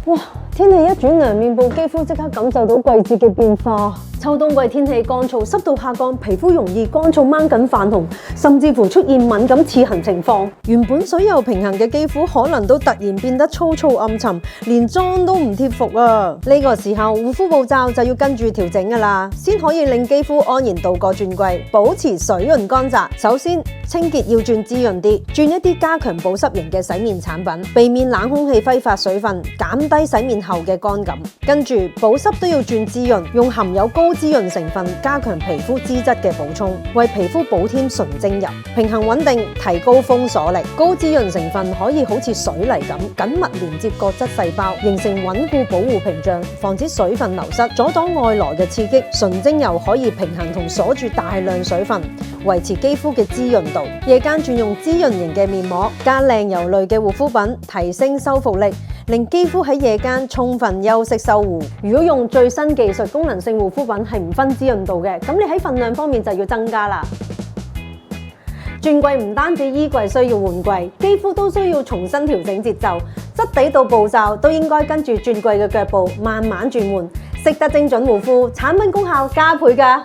哇！天氣一轉涼，面部肌膚即刻感受到季節嘅變化。秋冬季天氣乾燥，濕度下降，皮膚容易乾燥掹緊泛紅，甚至乎出現敏感刺痕情況。原本水油平衡嘅肌膚，可能都突然變得粗糙暗沉，連妝都唔貼服啊！呢個時候護膚步驟就要跟住調整㗎啦，先可以令肌膚安然度過轉季，保持水潤乾澤。首先清潔要轉滋潤啲，轉一啲加強保濕型嘅洗面產品，避免冷空氣揮發水分，減低洗面後嘅乾感。跟住保濕都要轉滋潤，用含有高滋潤成分加強皮膚脂質嘅補充，為皮膚補添純精油，平衡穩定，提高封鎖力。高滋潤成分可以好似水泥咁緊密連接角質細胞，形成穩固保護屏障，防止水分流失，阻擋外來嘅刺激。純精油可以平衡同鎖住大量水分，維持肌膚嘅滋潤度。夜間轉用滋潤型嘅面膜，加靚油類嘅護膚品，提升修復力，令肌膚喺夜間充分休息修護。如果用最新技術功能性護膚品係唔分滋潤度嘅，咁你喺份量方面就要增加啦。轉季唔單止衣櫃需要換季，肌膚都需要重新調整節奏，質地到步驟都應該跟住轉季嘅腳步慢慢轉換，識得精準護膚，產品功效加倍㗎。